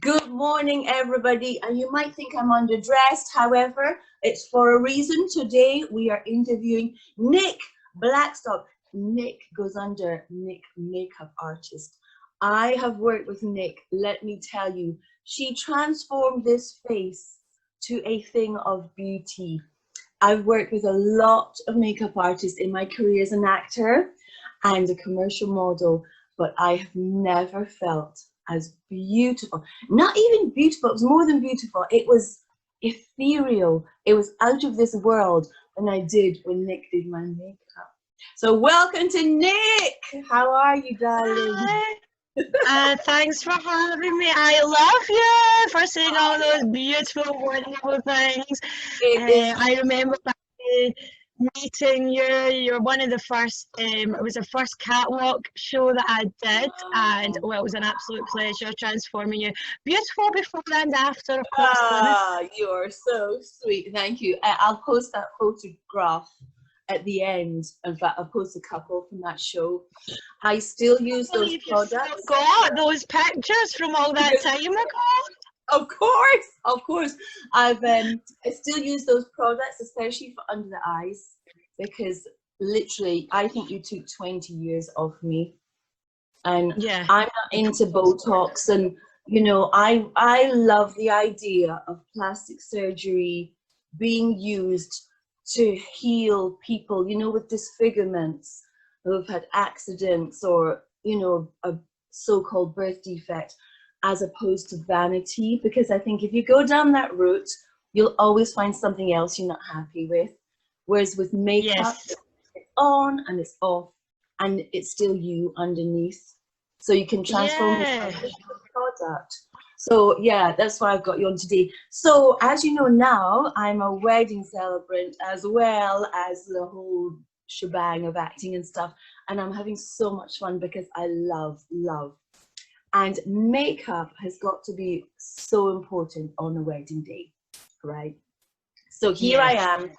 Good morning, everybody. And you might think I'm underdressed. However, it's for a reason. Today, we are interviewing Nik Blackstock. Nik goes under Nik Makeup Artist. I have worked with Nik. Let me tell you, she transformed this face to a thing of beauty. I've worked with a lot of makeup artists in my career as an actor and a commercial model, but I have never felt as beautiful. Not even beautiful, it was more than beautiful. It was ethereal. It was out of this world when Nik did my makeup. So welcome to Nik. How are you, darling? Hi. Thanks for having me. I love you for saying all those beautiful, wonderful things. I remember back meeting you. You're one of the first, it was the first catwalk show that I did, and well, it was an absolute pleasure transforming you. Beautiful before and after, of course. You're so sweet. Thank you. I'll post that photograph at the end. In fact, I'll post a couple from that show. I still use those products. Got those pictures from all that time ago. Of course. I still use those products, especially for under the eyes, because literally, I think you took 20 years off me, and yeah, I'm not into Botox, and you know, I love the idea of plastic surgery being used to heal people, you know, with disfigurements who've had accidents or, you know, a so-called birth defect, as opposed to vanity. Because I think if you go down that route, you'll always find something else you're not happy with. Whereas with makeup, yes, it's on and it's off, and it's still you underneath. So you can transform yourself into a product. So yeah, that's why I've got you on today. So as you know now, I'm a wedding celebrant as well as the whole shebang of acting and stuff. And I'm having so much fun because I love. And makeup has got to be so important on a wedding day, right? So here I am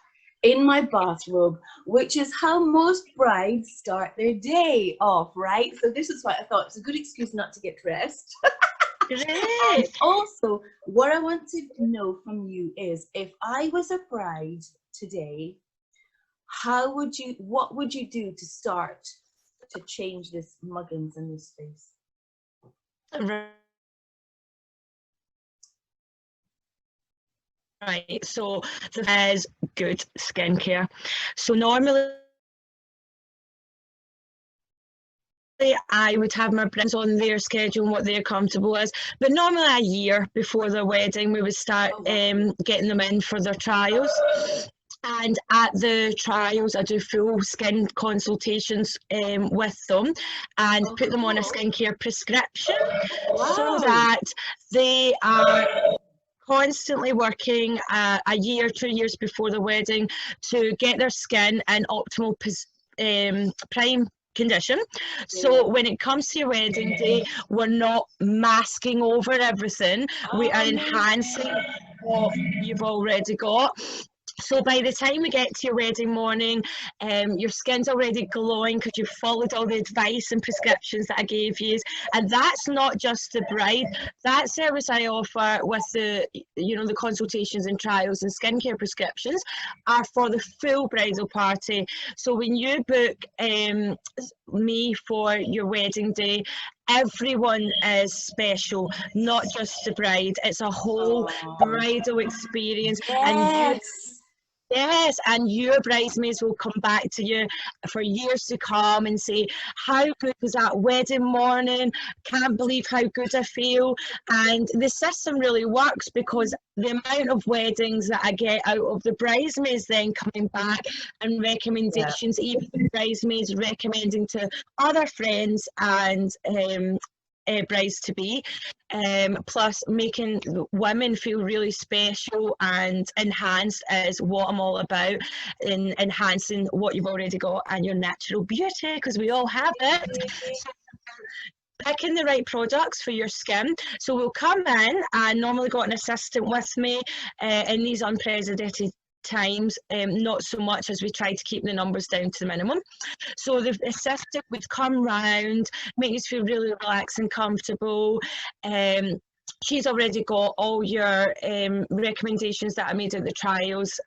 in my bathrobe, which is how most brides start their day off, right? So this is why I thought it's a good excuse not to get dressed. And also, what I want to know from you is, if I was a bride today, what would you do to start to change this muggins in this face? Right, so there is good skincare. So normally I would have my brides on their schedule and what they're comfortable with, but normally a year before their wedding we would start getting them in for their trials. And at the trials, I do full skin consultations with them and put them on a skincare prescription so that they are constantly working a year, 2 years before the wedding to get their skin in optimal prime condition. So when it comes to your wedding day, we're not masking over everything. We are enhancing what you've already got. So by the time we get to your wedding morning, your skin's already glowing because you've followed all the advice and prescriptions that I gave you. And that's not just the bride. That service I offer with the, you know, the consultations and trials and skincare prescriptions are for the full bridal party. So when you book me for your wedding day, everyone is special, not just the bride. It's a whole bridal experience. And your bridesmaids will come back to you for years to come and say, how good was that wedding morning? Can't believe how good I feel. And the system really works because the amount of weddings that I get out of the bridesmaids then coming back and recommendations, even the bridesmaids recommending to other friends and brides to be, plus making women feel really special and enhanced is what I'm all about, in enhancing what you've already got and your natural beauty, because we all have it. So picking the right products for your skin. So we'll come in, and normally got an assistant with me in these unprecedented times, not so much as we try to keep the numbers down to the minimum. So the assistant would come round, make you feel really relaxed and comfortable, she's already got all your recommendations that I made at the trials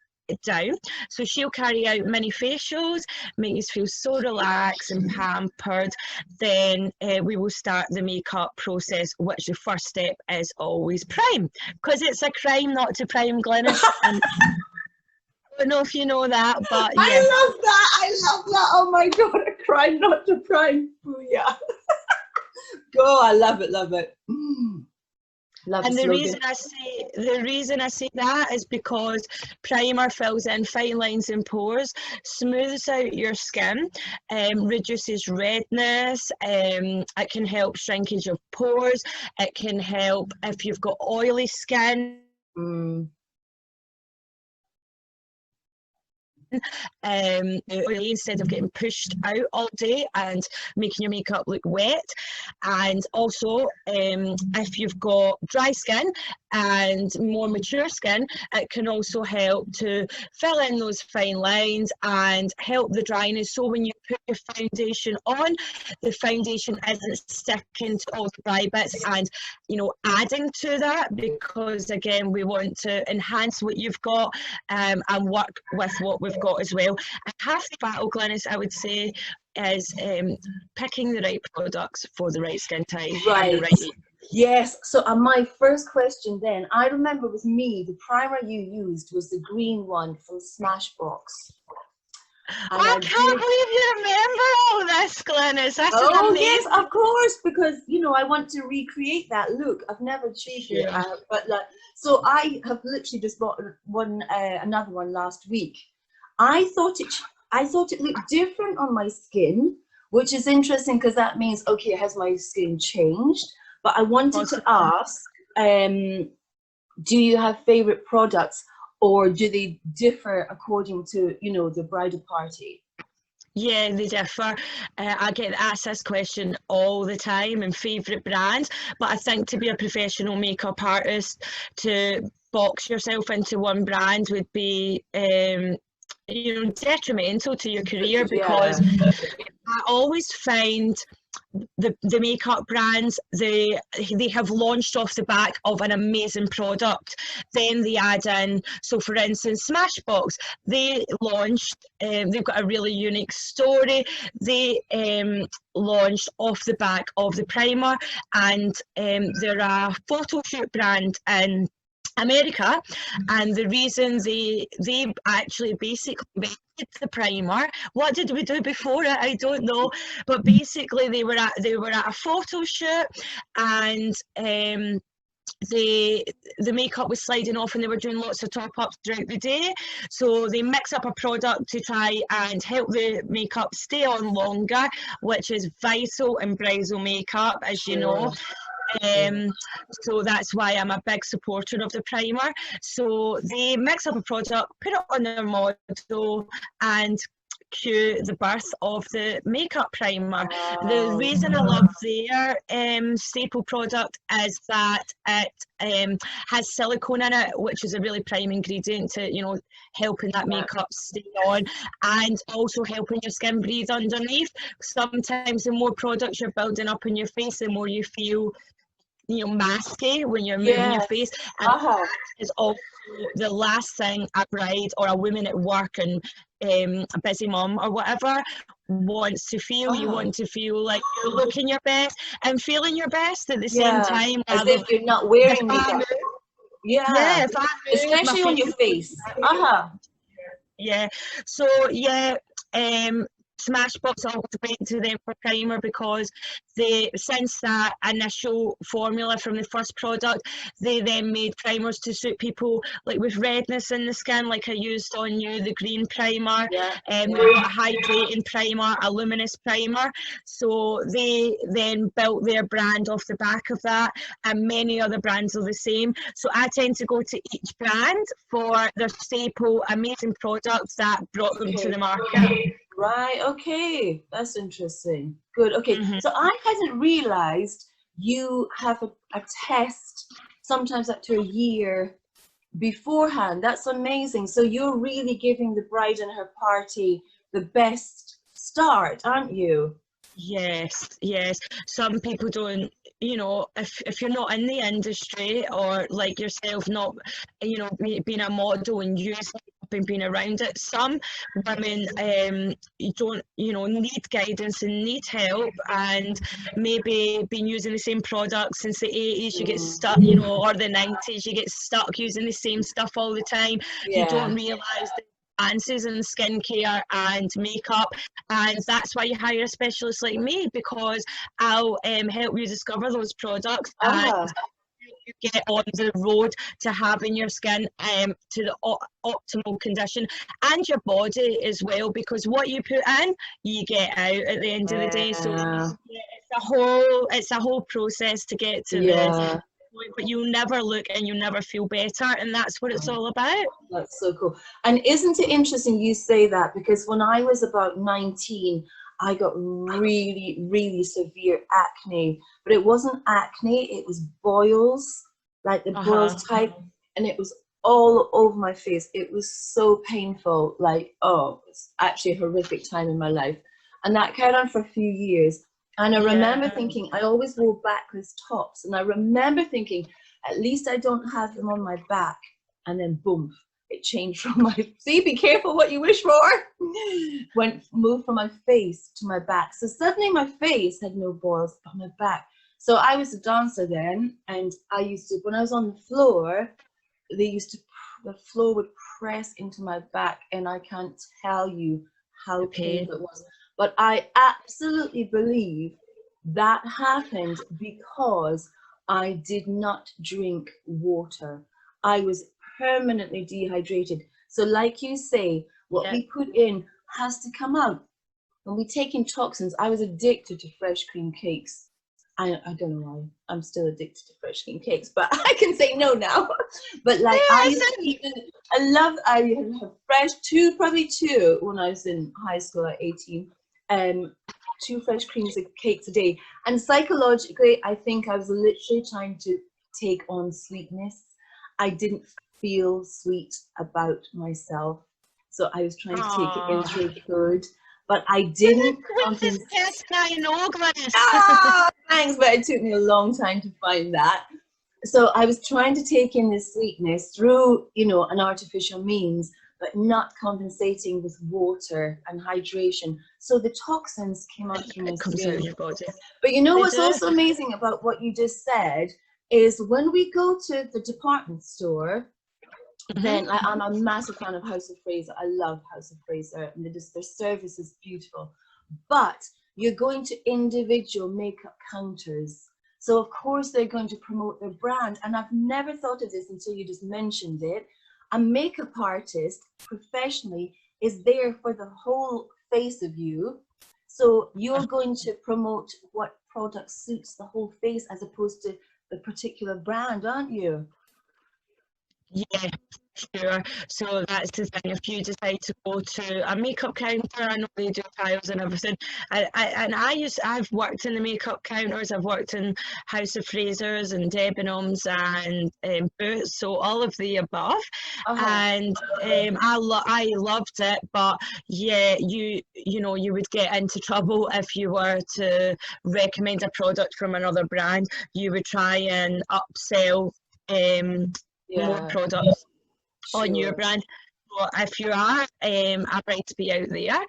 down. So she'll carry out mini facials, make you feel so relaxed and pampered. Then we will start the makeup process, which the first step is always prime, because it's a crime not to prime, Glynis. And I don't know if you know that, but yeah. I love that. I love that. Oh my God, a crime not to prime. Booyah. Go, I love it, love it. Love and the slogan. reason I say that is because primer fills in fine lines and pores, smooths out your skin, reduces redness, it can help shrinkage of pores, it can help if you've got oily skin. Instead of getting pushed out all day and making your makeup look wet. And also if you've got dry skin and more mature skin, it can also help to fill in those fine lines and help the dryness, so when you put your foundation on, the foundation isn't sticking to all the dry bits and, you know, adding to that, because again we want to enhance what you've got and work with what we've got as well. And half the battle, Glynis, I would say, is picking the right products for the right skin type. Right. And the right. Yes. So my first question then, I remember with me, the primer you used was the green one from Smashbox. And I can't believe you remember all this, Glynis. That's amazing. Yes, of course, because you know I want to recreate that look. I've never achieved it, but like, so I have literally just bought another one last week. I thought it looked different on my skin, which is interesting because that means, okay, has my skin changed? But I wanted to ask, do you have favorite products, or do they differ according to, you know, the bridal party? Yeah, they differ. I get asked this question all the time, and favourite brands, but I think to be a professional makeup artist, to box yourself into one brand would be you know, detrimental to your career, because I always find the makeup brands, they have launched off the back of an amazing product, then they add in, so for instance Smashbox, they launched, they've got a really unique story, they launched off the back of the primer, and they're a photo shoot brand in America, and the reason they actually basically made the primer, what did we do before it, I don't know, but basically they were at a photo shoot, and the makeup was sliding off and they were doing lots of top-ups throughout the day, so they mix up a product to try and help the makeup stay on longer, which is vital in bridal makeup, as you know. So that's why I'm a big supporter of the primer. So they mix up a product, put it on their model, and cue the birth of the makeup primer. The reason I love their staple product is that it has silicone in it, which is a really prime ingredient to, you know, helping that makeup stay on, and also helping your skin breathe underneath. Sometimes the more products you're building up in your face, the more you feel, you know, masky when you're moving your face, and that is also the last thing a bride or a woman at work and a busy mum or whatever wants to feel. You want to feel like you're looking your best and feeling your best at the same time, as if you're not wearing makeup. Especially on your face. So Smashbox always went to them for primer, because since that initial formula from the first product, they then made primers to suit people like with redness in the skin, like I used on you, the green primer, they've got a hydrating primer, a luminous primer, so they then built their brand off the back of that, and many other brands are the same. So I tend to go to each brand for their staple amazing products that brought them to the market. Right, okay, that's interesting. Good, okay. So I hadn't realized you have a test sometimes up to a year beforehand. That's amazing. So you're really giving the bride and her party the best start, aren't you? Yes. Some people don't you know, if you're not in the industry, or like yourself, not, you know, being a model and using makeup and being around it, some women you don't, you know, need guidance and need help, and maybe been using the same products since the 80s, you get stuck, you know, or the 90s, you get stuck using the same stuff all the time. You don't realise the advances in skincare and makeup, and that's why you hire a specialist like me, because I'll help you discover those products and you get on the road to having your skin to the optimal condition, and your body as well, because what you put in, you get out at the end of the day. So it's a whole process to get to the point, but you'll never look and you'll never feel better, and that's what it's all about. That's so cool. And isn't it interesting you say that, because when I was about 19, I got really, really severe acne, but it wasn't acne, it was boils, like the boils type, and it was all over my face. It was so painful, like, oh, it's actually a horrific time in my life. And that carried on for a few years. And I remember thinking, I always wore backless tops, and I remember thinking, at least I don't have them on my back. And then boom, it changed from my, see, be careful what you wish for, moved from my face to my back. So suddenly my face had no boils on my back. So I was a dancer then, and I used to, when I was on the floor, the floor would press into my back, and I can't tell you how painful it was. But I absolutely believe that happened because I did not drink water. I was permanently dehydrated. So like you say, what we put in has to come out. When we take in toxins, I was addicted to fresh cream cakes. I don't know why. I'm still addicted to fresh cream cakes, but I can say no now. But like I have fresh, probably two when I was in high school at 18. 2 fresh creams of cakes a day. And psychologically, I think I was literally trying to take on sweetness. I didn't feel sweet about myself, so I was trying to take it in through food, but I didn't. This person I know, Glynis. Thanks, but it took me a long time to find that. So I was trying to take in this sweetness through, you know, an artificial means, but not compensating with water and hydration. So the toxins came out through my skin. But you know what's also amazing about what you just said is when we go to the department store, then I'm a massive fan of House of Fraser. I love House of Fraser, and their service is beautiful. But you're going to individual makeup counters. So of course they're going to promote their brand. And I've never thought of this until you just mentioned it. A makeup artist professionally is there for the whole face of you. So you're going to promote what product suits the whole face as opposed to the particular brand, aren't you? Yeah, sure. So that's the thing. If you decide to go to a makeup counter, I know they do trials and everything. I've worked in the makeup counters. I've worked in House of Frasers and Debenhams and Boots, so all of the above. And I loved it. But yeah, you know, you would get into trouble if you were to recommend a product from another brand. You would try and upsell more products on your brand. So if you are a bride to be out there,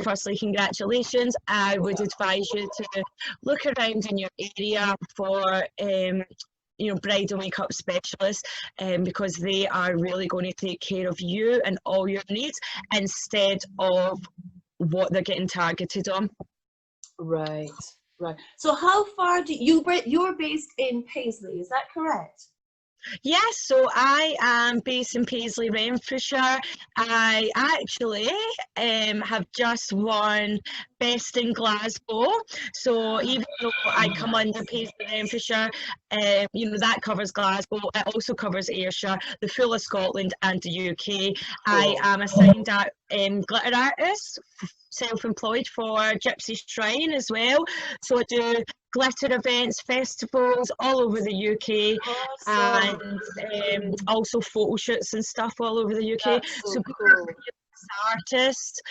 firstly, congratulations. I would advise you to look around in your area for you know, bridal makeup specialists, because they are really going to take care of you and all your needs instead of what they're getting targeted on. Right. So how far do you're based in Paisley, is that correct? Yes, so I am based in Paisley, Renfrewshire. I actually have just won Best in Glasgow. So even though I come under Paisley, Renfrewshire, you know, that covers Glasgow. It also covers Ayrshire, the full of Scotland and the UK. I am a signed glitter artist, self-employed for Gypsy Shrine as well. So I do glitter events, festivals all over the UK, and also photo shoots and stuff all over the UK. That's so so cool. artist,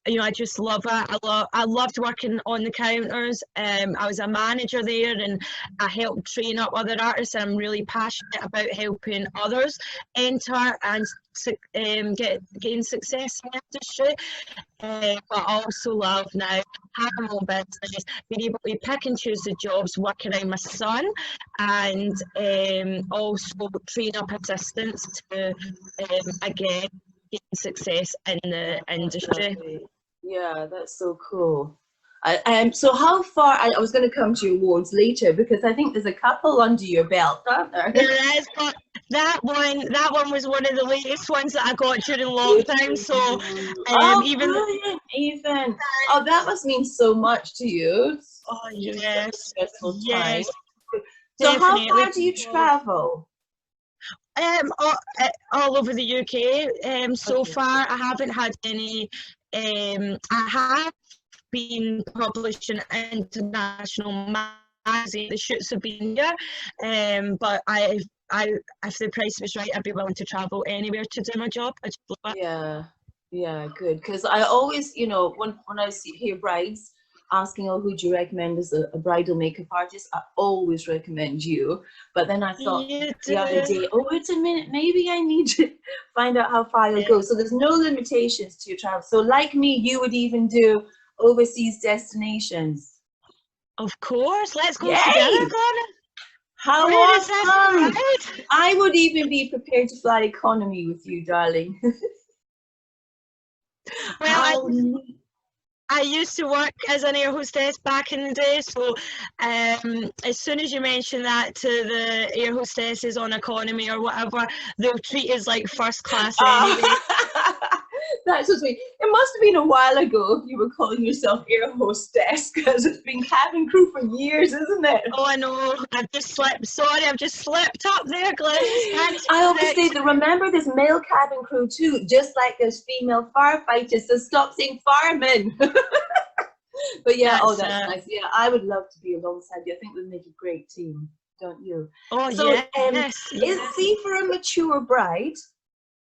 you know, I just love it. I loved working on the counters. I was a manager there, and I helped train up other artists. And I'm really passionate about helping others enter and gain success in the industry. But I also love now having my own business, being able to pick and choose the jobs, work around my son, and also train up assistants to again gain success in the industry. Yeah, that's so cool. So how far, I was going to come to your awards later, because I think there's a couple under your belt, aren't there? There is, but that one was one of the latest ones that I got during lockdown. So even oh, that must mean so much to you. Oh yes, stressful yes. time. So how far do you travel? All over the UK. So far, I haven't had any. I have been published in international magazine. The shoots have been here, but if the price was right, I'd be willing to travel anywhere to do my job. I just love it. Yeah, good. Because I always, you know, when I hear brides asking, oh, who do you recommend as a bridal makeup artist, I always recommend you. But then I thought the other day, oh, wait a minute, maybe I need to find out how far you'll go. So there's no limitations to your travel. So like me, you would even do overseas destinations. Of course, let's go together, Glynis. How awesome! I would even be prepared to fly economy with you, darling. Well, I used to work as an air hostess back in the day, so as soon as you mention that to the air hostesses on economy or whatever, they'll treat us like first class anyway. That's so sweet. It must have been a while ago if you were calling yourself air hostess, because it's been cabin crew for years, isn't it? Oh, I know. I've just slipped. Sorry, I've just slipped up there, Glynis. I always say that, remember, there's male cabin crew too, just like there's female firefighters, so stop saying firemen. But yeah, that's nice. Yeah, I would love to be alongside you. I think we'd make a great team, don't you? Oh, so, yes. See, for a mature bride,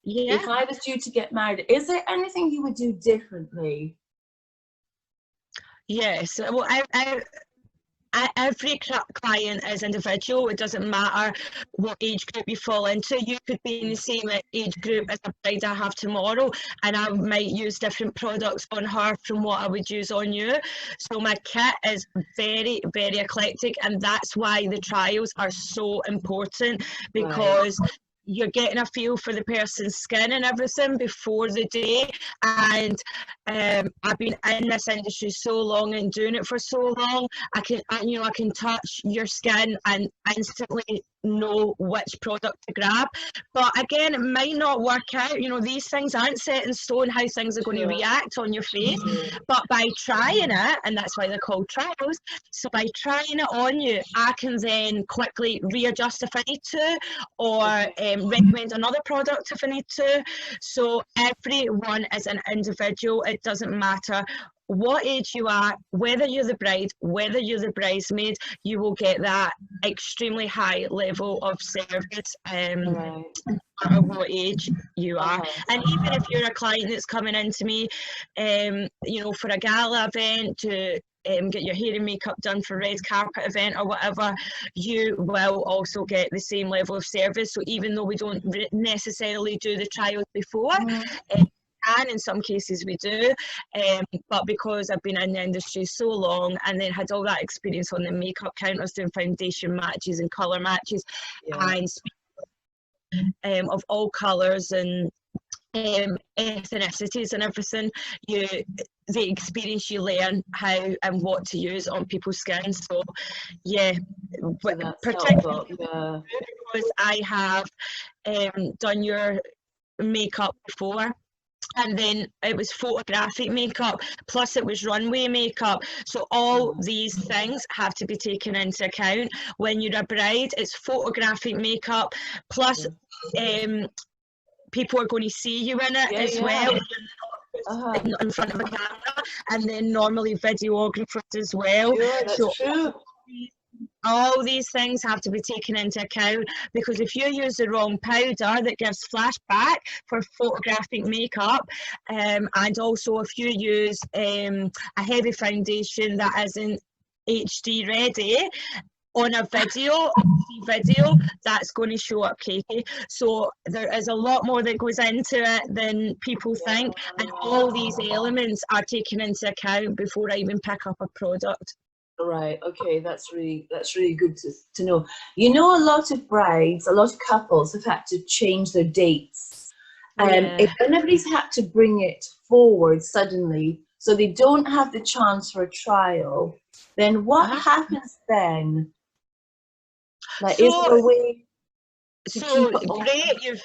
yeah, if I was due to get married, is there anything you would do differently? Yes. Well, every client is individual. It doesn't matter what age group you fall into. You could be in the same age group as a bride I have tomorrow, and I might use different products on her from what I would use on you. So my kit is very, very eclectic, and that's why the trials are so important, because you're getting a feel for the person's skin and everything before the day. And I've been in this industry so long and doing it for so long, I can touch your skin and instantly know which product to grab. But again, it might not work out. You know, these things aren't set in stone how things are going to react on your face. But by trying it, and that's why they're called trials, so by trying it on you, I can then quickly readjust if I need to, or recommend another product if I need to. So everyone is an individual. It doesn't matter what age you are, whether you're the bride, whether you're the bridesmaid, you will get that extremely high level of service, no matter what age you are. And even if you're a client that's coming into me, you know, for a gala event, to get your hair and makeup done for a red carpet event or whatever, you will also get the same level of service. So even though we don't necessarily do the trials before, and in some cases we do, but because I've been in the industry so long and then had all that experience on the makeup counters doing foundation matches and colour matches, and of all colours and ethnicities and everything, the experience, you learn how and what to use on people's skin. So yeah, particularly because I have done your makeup before, and then it was photographic makeup, plus it was runway makeup. So all these things have to be taken into account. When you're a bride, it's photographic makeup, plus people are going to see you in it as well, in front of a camera, and then normally videographers as well. That's true. all these things have to be taken into account, because if you use the wrong powder that gives flashback for photographic makeup, and also if you use a heavy foundation that isn't HD ready on a video, that's going to show up cakey. So there is a lot more that goes into it than people think, and all these elements are taken into account before I even pick up a product. Right. Okay. That's really good to know. You know, a lot of brides, a lot of couples have had to change their dates. If anybody's had to bring it forward suddenly, so they don't have the chance for a trial, then what happens then? Like, is there a way to keep it on? Great,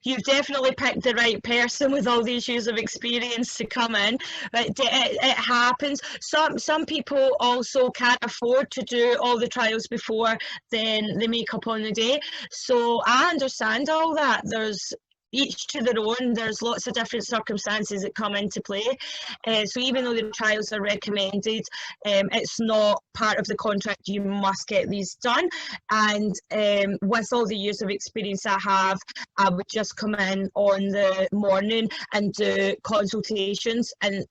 you've definitely picked the right person with all these years of experience to come in. But it happens. Some people also can't afford to do all the trials before then the makeup on the day. So I understand all that. There's each to their own. There's lots of different circumstances that come into play. So even though the trials are recommended, it's not part of the contract. You must get these done. And with all the years of experience I have, I would just come in on the morning and do consultations and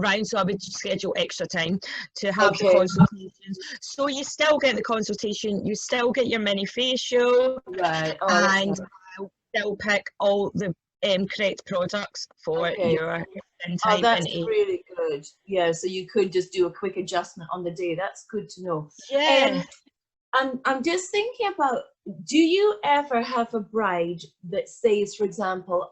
round. So I would schedule extra time to have the consultations. So you still get the consultation, you still get your mini facial, right? And still pick all the correct products for your skin type. Oh, that's really good. Yeah, so you could just do a quick adjustment on the day. That's good to know. Yeah. I'm just thinking about, do you ever have a bride that says, for example,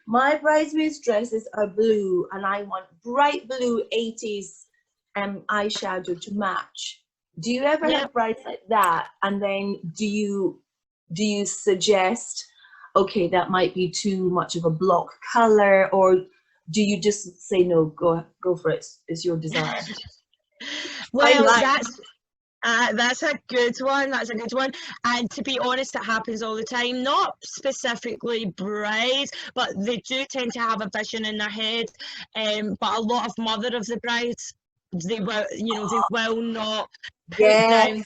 my bridesmaids' dresses are blue and I want bright blue 80s eyeshadow to match? Do you ever have brides like that? And then do you suggest, okay, that might be too much of a block color, or do you just say no, go for it, it's your desire? Well, that's a good one. That's a good one. And to be honest, it happens all the time. Not specifically brides, but they do tend to have a vision in their head. But a lot of mother of the brides, they will, they will not put down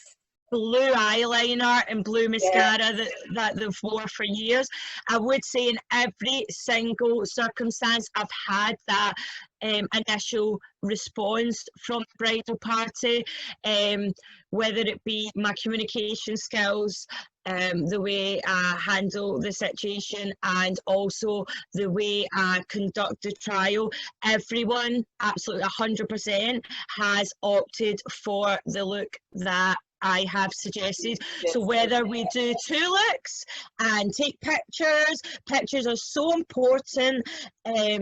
blue eyeliner and blue mascara that they've wore for years. I would say in every single circumstance I've had that initial response from the bridal party, whether it be my communication skills, the way I handle the situation, and also the way I conduct the trial. Everyone, absolutely 100%, has opted for the look that I have suggested. So whether we do 2 looks and take pictures are so important,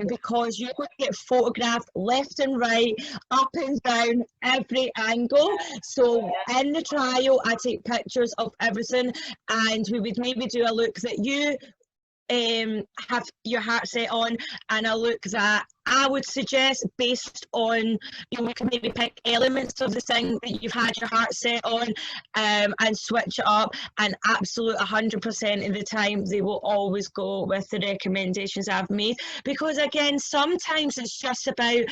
because you're going to get photographed left and right, up and down, every angle. So in the trial, I take pictures of everything, and we would maybe do a look that you have your heart set on, and a look that I would suggest based on, we can maybe pick elements of the thing that you've had your heart set on, and switch it up. And absolute 100% of the time they will always go with the recommendations I've made, because again, sometimes it's just about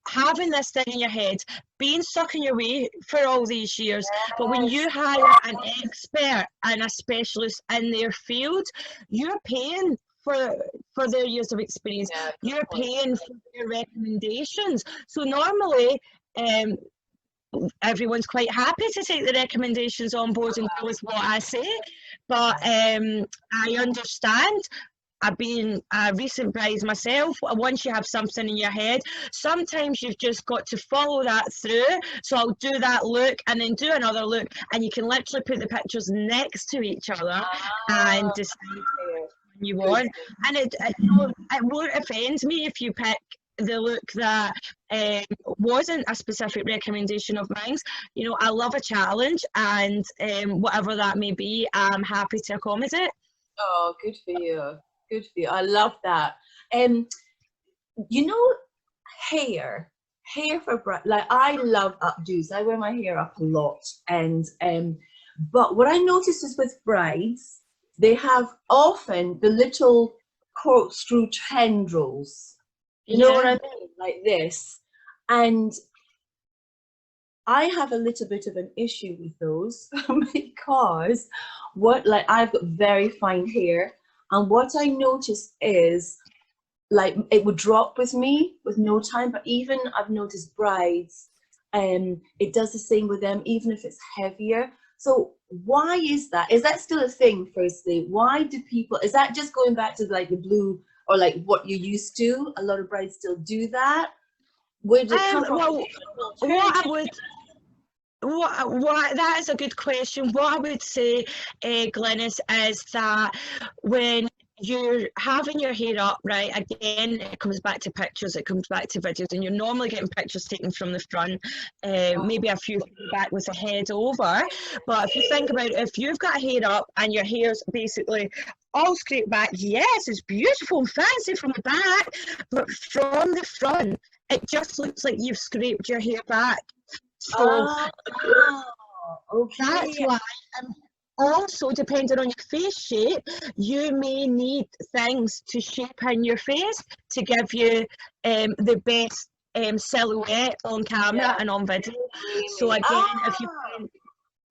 having this thing in your head, being stuck in your way for all these years. But when you hire an expert and a specialist in their field, you're paying for their years of experience. You're paying for their recommendations. So normally everyone's quite happy to take the recommendations on board and go with what I say. But I understand. I've been a recent bride myself. Once you have something in your head, sometimes you've just got to follow that through. So I'll do that look and then do another look, and you can literally put the pictures next to each other and decide what you want. And it won't offend me if you pick the look that wasn't a specific recommendation of mine. I love a challenge, and whatever that may be, I'm happy to accommodate. Oh, good for you. Good for you. I love that. Hair for brides. Like, I love updos. I wear my hair up a lot, and but what I noticed is with brides, they have often the little corkscrew tendrils. You know what I mean? Like this. And I have a little bit of an issue with those because I've got very fine hair, and what I notice is like it would drop with me with no time. But even I've noticed brides, it does the same with them, even if it's heavier. So why is that? Is that still a thing? Firstly, why do people? Is that just going back to like the blue or like what you used to? A lot of brides still do that. Where did it come from? Well, what I would what that is a good question. What I would say, Glynis, is that when you're having your hair up, right, again, it comes back to pictures, it comes back to videos, and you're normally getting pictures taken from the front, maybe a few back with the head over. But if you think about it, if you've got hair up and your hair's basically all scraped back, yes, it's beautiful and fancy from the back, but from the front, it just looks like you've scraped your hair back. So okay. That's why, also depending on your face shape, you may need things to shape in your face to give you the best silhouette on camera and on video. So again, if you went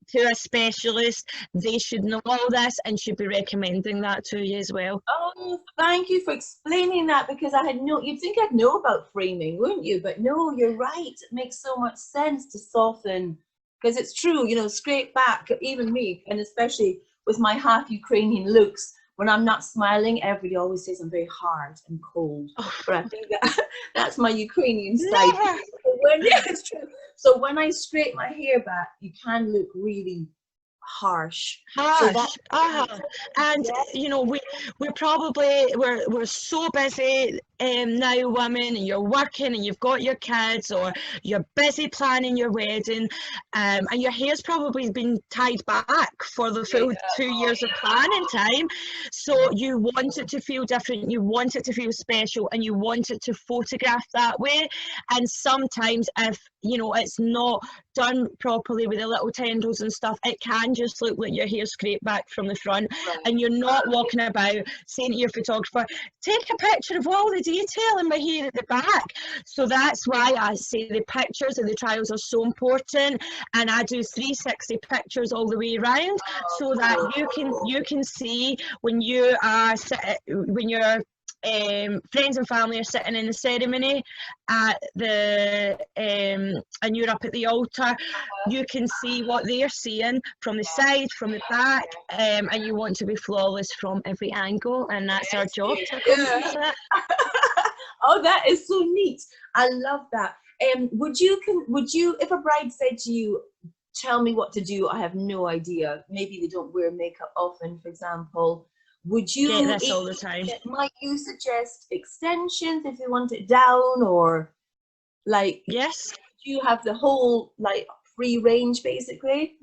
to a specialist, they should know all this and should be recommending that to you as well. Oh, thank you for explaining that, because you'd think I'd know about framing, wouldn't you? But no, you're right. It makes so much sense to soften, because it's true, you know, scrape back, even me, and especially with my half Ukrainian looks, when I'm not smiling, everybody always says I'm very hard and cold. But I think that's my Ukrainian side. It's true. So when I scrape my hair back, you can look really harsh. And you know, we're so busy now, women, and you're working and you've got your kids, or you're busy planning your wedding, and your hair's probably been tied back for the full 2 years of planning time. So you want it to feel different, you want it to feel special, and you want it to photograph that way. And sometimes if you know it's not done properly with the little tendrils and stuff, it can just look like your hair scraped back from the front, and you're not walking about saying to your photographer, take a picture of all the detail in my hair at the back. So that's why I say the pictures and the trials are so important, and I do 360 pictures all the way around, so that you can see when you are when you're friends and family are sitting in the ceremony at the and you're up at the altar, you can see what they're seeing from the side, from the back, and you want to be flawless from every angle, and that's our job to accomplish that. Oh, that is so neat. I love that. Would you, if a bride said to you, tell me what to do, I have no idea, maybe they don't wear makeup often, for example, would you get this all the time? Might you suggest extensions if they want it down, or like, yes, do you have the whole like free range basically?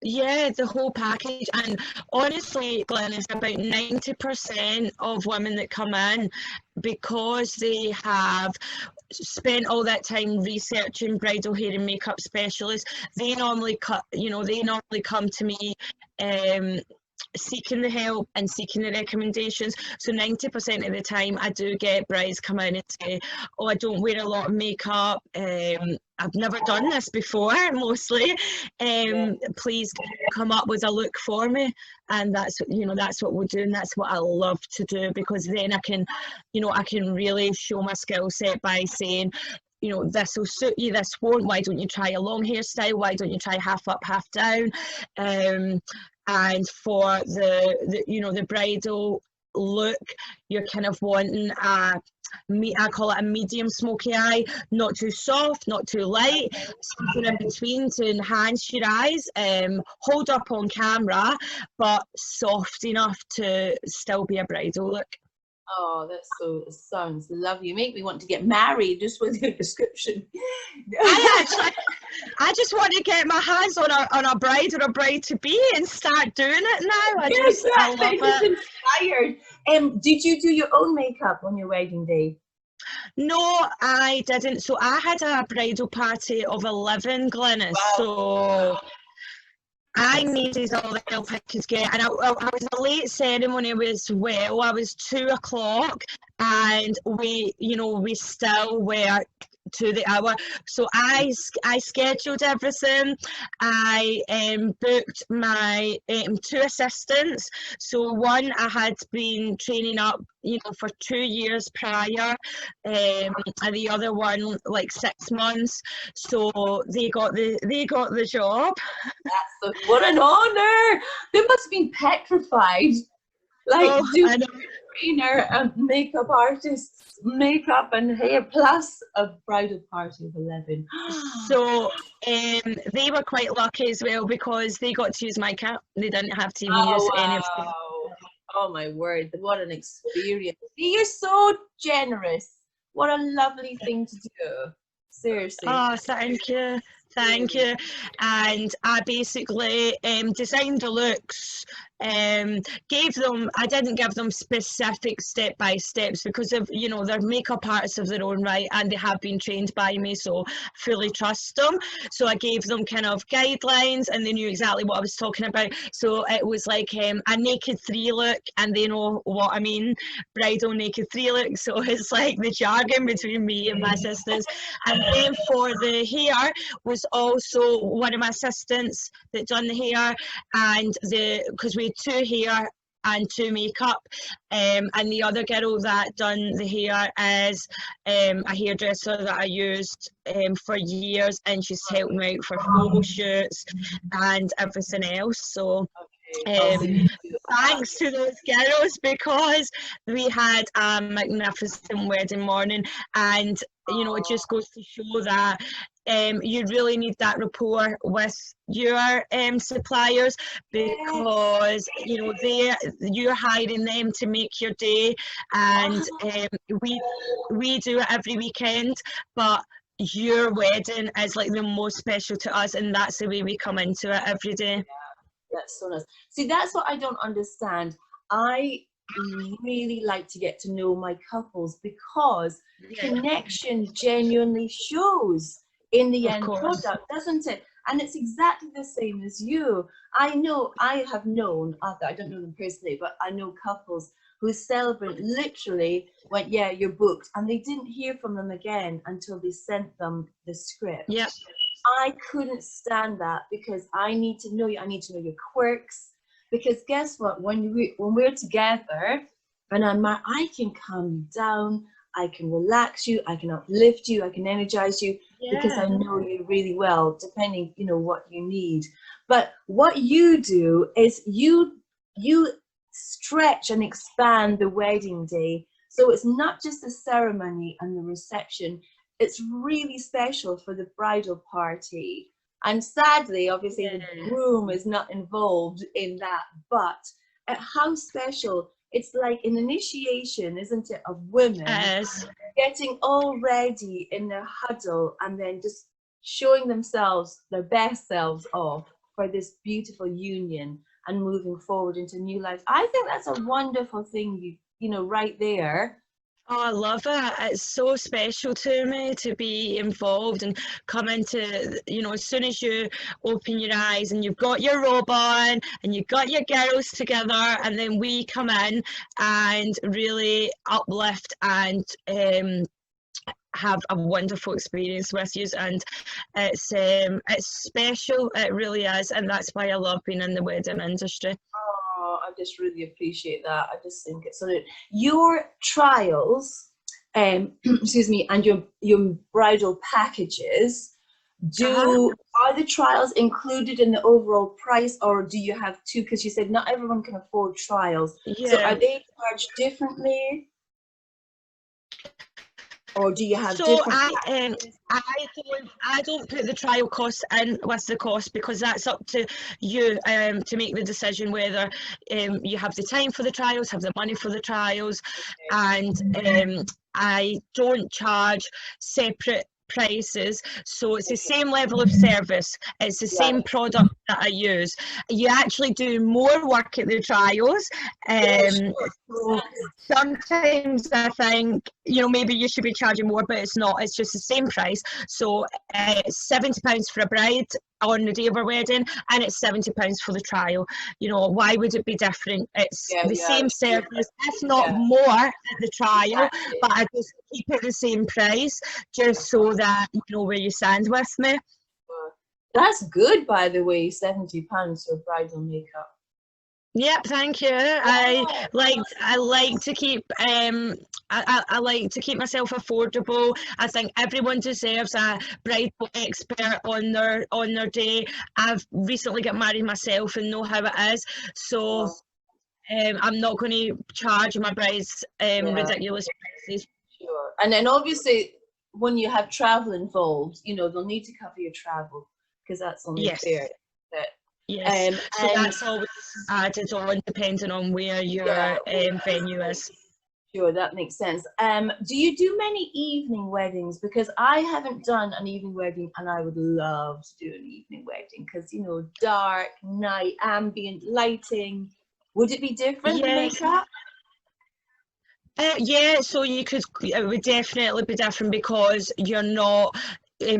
Yeah, the whole package. And honestly, Glynis, about 90% of women that come in, because they have spent all that time researching bridal hair and makeup specialists, they normally come to me seeking the help and seeking the recommendations. So 90% of the time I do get brides come in and say, oh, I don't wear a lot of makeup, I've never done this before, mostly, please come up with a look for me. And that's what we'll do, and that's what I love to do, because then I can really show my skill set by saying, this will suit you, this won't, why don't you try a long hairstyle, why don't you try half up, half down. And for the bridal look, you're kind of wanting I call it a medium smoky eye, not too soft, not too light, something in between to enhance your eyes, hold up on camera, but soft enough to still be a bridal look. Oh, it sounds lovely. You make me want to get married just with your description. I just want to get my hands on a bride or a bride to be and start doing it now. I love it. Inspired. Did you do your own makeup on your wedding day? No, I didn't. So I had a bridal party of 11, Glynis. Wow. So I needed all the help I could get, and I was a late ceremony as well. I was 2 o'clock, and we still were to the hour. So I scheduled everything. I booked my 2 assistants. So one I had been training up, you know, for 2 years prior, and the other one like 6 months. So they got the job. What an honor! They must have been petrified. Like, I know. trainer and makeup artists, makeup and hair, plus a bridal party of 11. So they were quite lucky as well because they got to use my kit. They didn't have to use any of them. Oh my word, what an experience. See, you're so generous. What a lovely thing to do. Seriously. Oh, thank you. Thank you. And I basically designed the looks, gave them, I didn't give them specific step-by-steps because of, you know, they're makeup artists of their own right and they have been trained by me, so fully trust them. So I gave them kind of guidelines and they knew exactly what I was talking about. So it was like a naked 3 look, and they know what I mean, bridal naked 3 look. So it's like the jargon between me and my assistants. And then for the hair was also one of my assistants that done the hair, and because we had 2 hair and 2 makeup, and the other girl that done the hair is a hairdresser that I used for years, and she's helped me out for photo shoots and everything else. So thanks to those girls, because we had a magnificent wedding morning, and you know, it just goes to show that you really need that rapport with your suppliers, because you know you're hiring them to make your day, and we do it every weekend, but your wedding is like the most special to us, and that's the way we come into it every day. That's so nice. See, that's what I don't understand. I really like to get to know my couples because connection genuinely shows in the end product, doesn't it? And it's exactly the same as you. I know, I have known, I don't know them personally, but I know couples whose celebrant literally went, yeah, you're booked, and they didn't hear from them again until they sent them the script. Yeah. I couldn't stand that, because I need to know you. I need to know your quirks, because guess what? When we're together, and I can calm you down, I can relax you, I can uplift you, I can energize you, because I know you really well, depending, you know, what you need. But what you do is you stretch and expand the wedding day, so it's not just the ceremony and the reception. It's really special for the bridal party. And sadly, obviously, the groom is not involved in that, but how special. It's like an initiation, isn't it, of women getting all ready in their huddle and then just showing themselves, their best selves off for this beautiful union and moving forward into new life. I think that's a wonderful thing, you know, right there. Oh, I love it. It's so special to me to be involved and come into, you know, as soon as you open your eyes and you've got your robe on and you've got your girls together, and then we come in and really uplift and have a wonderful experience with you, and it's special. It really is, and that's why I love being in the wedding industry. I just really appreciate that. I just think it's so. Your trials, excuse me, and your bridal packages, are the trials included in the overall price, or do you have 2? Because you said not everyone can afford trials. So are they charged differently? Or do you have different? I don't put the trial costs in with the cost, because that's up to you to make the decision whether you have the time for the trials, have the money for the trials, and I don't charge separate prices, so it's the same level of service, it's the same product that I use. You actually do more work at the trials. So sometimes I think, you know, maybe you should be charging more, but it's not. It's just the same price. So it's £70 for a bride on the day of her wedding, and it's £70 for the trial. You know, why would it be different? It's the same service, if not more, at the trial, but I just keep it the same price, just so that you know where you stand with me. That's good, by the way, £70 for bridal makeup. Yep, thank you. I like to keep I like to keep myself affordable. I think everyone deserves a bridal expert on their day. I've recently got married myself and know how it is, so I'm not going to charge my brides ridiculous prices. Sure. And then obviously when you have travel involved, you know, they'll need to cover your travel, because that's only fair. Yes, so that's always added on depending on where your venue is. Sure, that makes sense. Do you do many evening weddings? Because I haven't done an evening wedding, and I would love to do an evening wedding, because, you know, dark, night, ambient lighting. Would it be different, the makeup? Yeah, so it would definitely be different, because you're not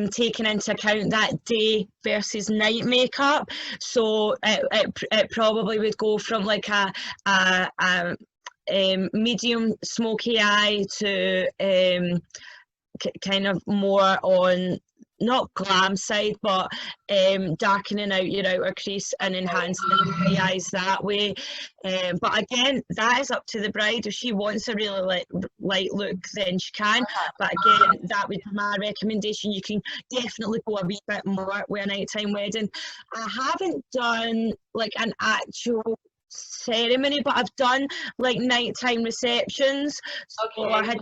taking into account that day versus night makeup. So it probably would go from like a medium smoky eye to kind of more on, not glam side, but darkening out your outer crease and enhancing the eyes that way. But again, that is up to the bride. If she wants a really light look, then she can. But again, that would be my recommendation. You can definitely go a wee bit more with a nighttime wedding. I haven't done like an actual ceremony, but I've done like nighttime receptions. So I had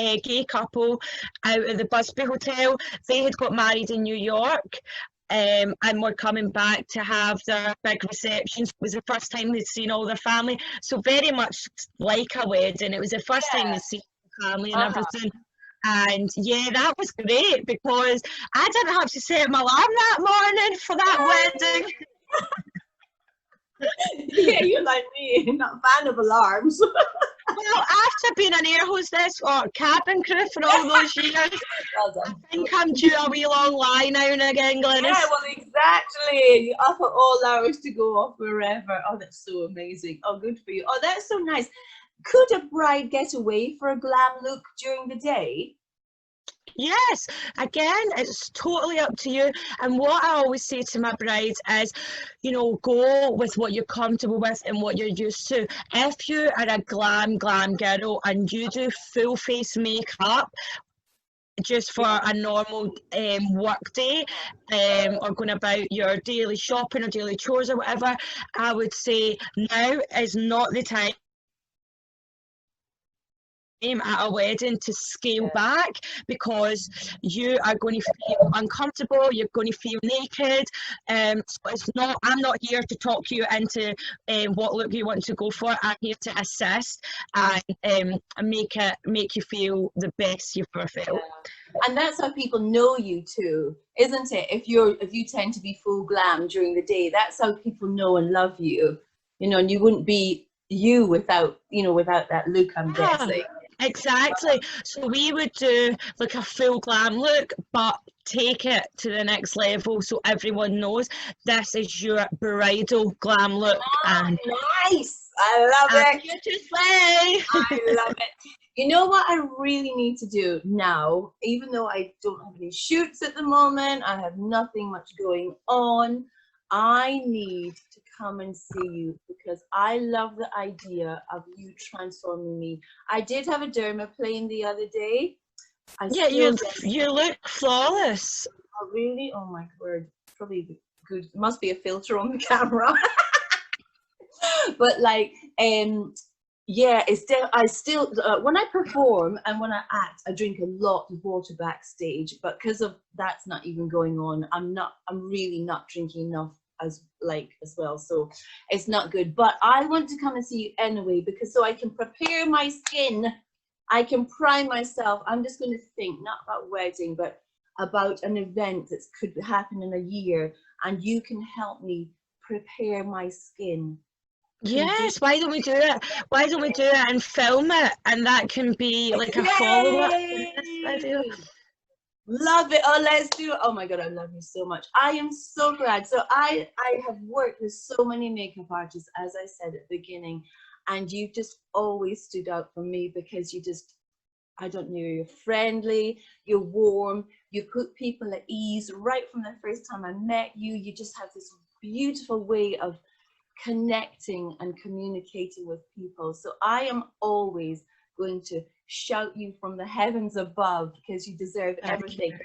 a gay couple out of the Busby Hotel. They had got married in New York, and were coming back to have their big receptions. It was the first time they'd seen all their family, so very much like a wedding. It was the first time they'd seen the family and everything. And yeah, that was great, because I didn't have to set my alarm that morning for that wedding. Yeah, you're like me, not a fan of alarms. Well, after being an air hostess or cabin crew for all those years, I think I'm due a wee long lie now and again, Glynis. Yeah, well, exactly. You're up at all hours to go off wherever. Oh, that's so amazing. Oh, good for you. Oh, that's so nice. Could a bride get away for a glam look during the day? Yes, again, it's totally up to you. And what I always say to my brides is, you know, go with what you're comfortable with and what you're used to. If you are a glam girl and you do full face makeup just for a normal work day, or going about your daily shopping or daily chores or whatever, I would say now is not the time at a wedding to scale back, because you are going to feel uncomfortable, you're going to feel naked. So it's not, I'm not here to talk you into what look you want to go for. I'm here to assist and make you feel the best you've ever felt. And that's how people know you too, isn't it? If you tend to be full glam during the day, that's how people know and love you. You know, and you wouldn't be you without that look, I'm guessing. Exactly. So we would do like a full glam look, but take it to the next level, so everyone knows this is your bridal glam look. And nice. I love it. I love it. You know what I really need to do now, even though I don't have any shoots at the moment, I have nothing much going on, I need to come and see you, because I love the idea of you transforming me. I did have a dermaplane the other day. You look flawless. Oh, really? Oh my word. Probably good. It must be a filter on the camera. But like, yeah, I still, when I perform and when I act, I drink a lot of water backstage, but because of that's not even going on, I'm really not drinking enough as well, so it's not good. But I want to come and see you anyway, because so I can prepare my skin, I can prime myself. I'm just going to think not about wedding, but about an event that could happen in a year, and you can help me prepare my skin. Yes, why don't we do it? Why don't we do it and film it, and that can be like a follow-up to this video. Love it. Oh, let's do it. Oh my God, I love you so much. I am so glad. So I have worked with so many makeup artists, as I said at the beginning, and you just always stood out for me because you just, I don't know, you're friendly, you're warm, you put people at ease right from the first time I met you. You just have this beautiful way of connecting and communicating with people. So I am always going to shout you from the heavens above because you deserve everything.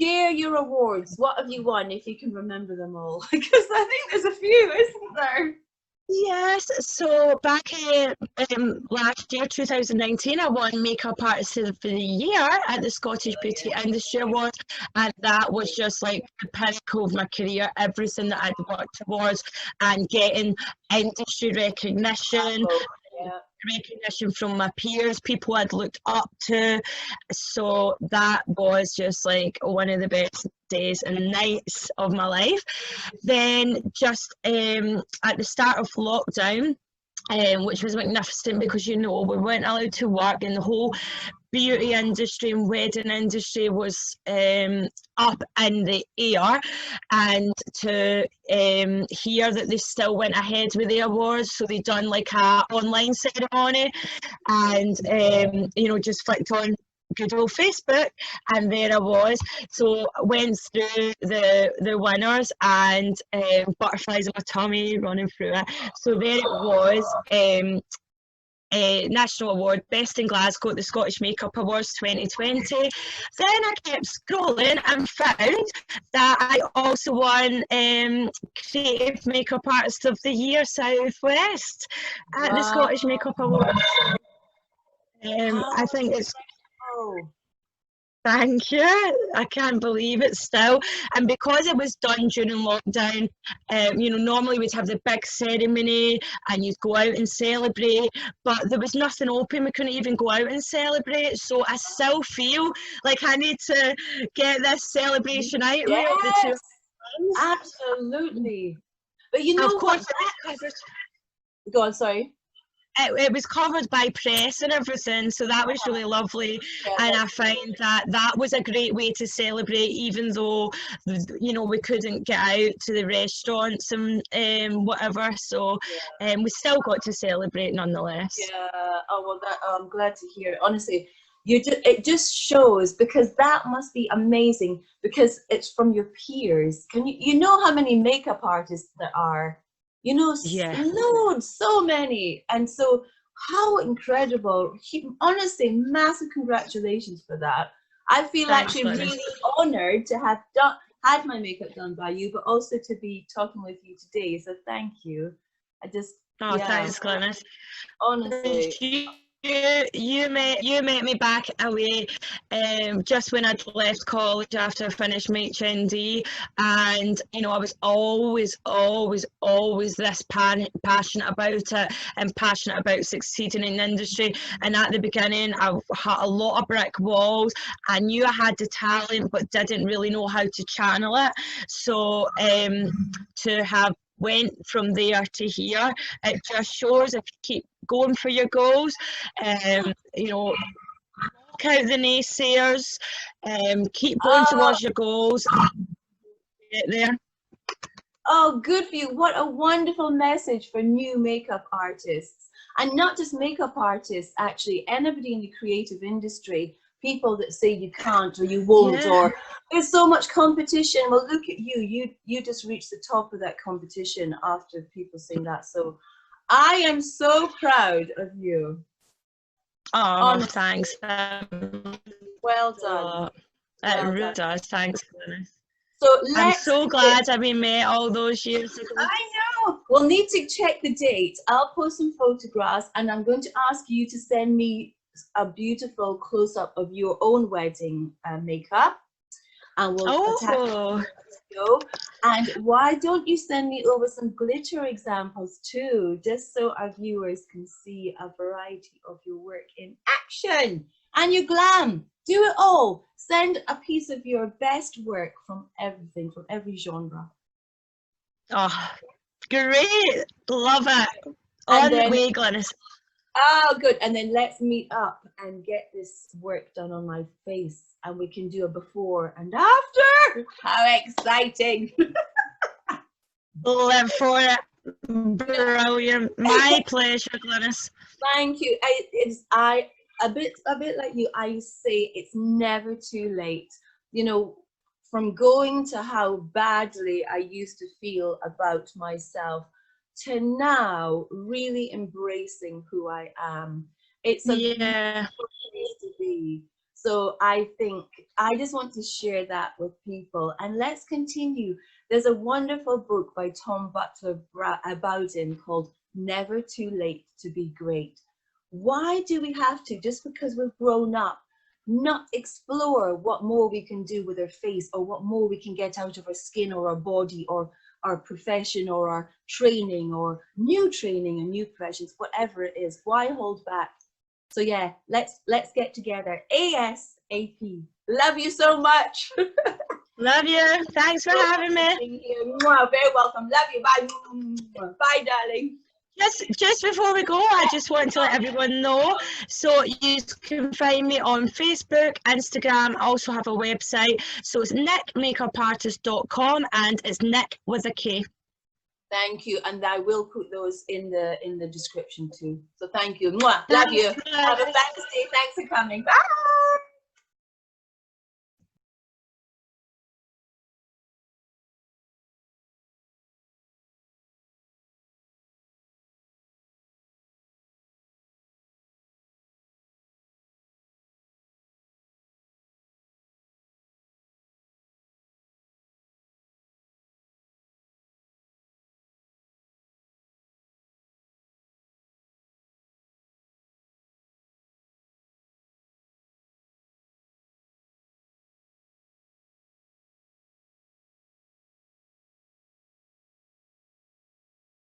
Share your awards. What have you won, if you can remember them all? Because I think there's a few, isn't there? Yes, so back in last year, 2019, I won Makeup Artist of the Year at the Scottish Beauty Industry Awards, and that was just like the pinnacle of my career, everything that I'd worked towards, and getting industry recognition. Recognition from my peers, people I'd looked up to. So that was just like one of the best days and nights of my life. Then just at the start of lockdown, which was magnificent because, you know, we weren't allowed to work, and the whole beauty industry and wedding industry was up in the air, and to hear that they still went ahead with the awards, so they done like a online ceremony, and you know, just flicked on good old Facebook, and there I was. So I went through the winners, and butterflies in my tummy running through it. So there it was. National Award, Best in Glasgow at the Scottish Makeup Awards 2020. Then I kept scrolling and found that I also won Creative Makeup Artist of the Year Southwest at the Scottish Makeup Awards. I think it's... Thank you. I can't believe it still. And because it was done during lockdown, you know, normally we'd have the big ceremony and you'd go out and celebrate, but there was nothing open. We couldn't even go out and celebrate. So I still feel like I need to get this celebration out. Yes, absolutely. But you know, of course, go on, sorry. It was covered by press and everything, so that was really lovely. And I find that that was a great way to celebrate, even though, you know, we couldn't get out to the restaurants and whatever. So we still got to celebrate nonetheless. Yeah. Oh well, I'm glad to hear it. Honestly, it just shows, because that must be amazing because it's from your peers. You know how many makeup artists there are? You know, loads, so many. And so how incredible. Honestly, massive congratulations for that. I feel actually really honored to have had my makeup done by you, but also to be talking with you today. So thank you. Thanks, Glynis. Honestly. You met me back away just when I'd left college after I finished my HND, and you know, I was always this passionate about it and passionate about succeeding in the industry. And at the beginning I had a lot of brick walls. I knew I had the talent but didn't really know how to channel it. So to have went from there to here, it just shows if you keep going for your goals, you know, knock out the naysayers, keep going towards your goals, get there. Oh, good for you. What a wonderful message for new makeup artists. And not just makeup artists, actually, anybody in the creative industry, people that say you can't or you won't, or there's so much competition. Well, look at you. You just reached the top of that competition after people saying that. So I am so proud of you. Oh, honestly. Thanks. Well done. It really does. Thanks, Glynis. So I'm so glad we met all those years ago. I know. We'll need to check the date. I'll post some photographs, and I'm going to ask you to send me a beautiful close-up of your own wedding makeup, and we'll attach the video. And why don't you send me over some glitter examples too, just so our viewers can see a variety of your work in action. and your glam. Do it all. Send a piece of your best work from everything, from every genre. Oh, great. Love it. And On the then, way, Glynis. oh, good. And then let's meet up and get this work done on my face. And we can do a before and after. How exciting. Live for it. Brilliant. My pleasure, Glynis. Thank you. A bit like you, I say it's never too late. You know, from going to how badly I used to feel about myself to now really embracing who I am. It's a beautiful place to be. So I think I just want to share that with people, and let's continue. There's a wonderful book by Tom Butler Bowden called Never Too Late to Be Great. Why do we have to, just because we've grown up, not explore what more we can do with our face, or what more we can get out of our skin or our body or our profession or our training or new training and new professions, whatever it is? Why hold back? So yeah, let's get together ASAP. Love you so much. Love you. Thanks for having me. Very welcome. Love you. Bye. Bye, darling. Just before we go, I just want to let everyone know, so you can find me on Facebook, Instagram. I also have a website, so it's nikmakeupartist.com, and it's Nik with a K. Thank you, and I will put those in the description too. So thank you. Love you. Have a fantastic day. Thanks for coming. Bye.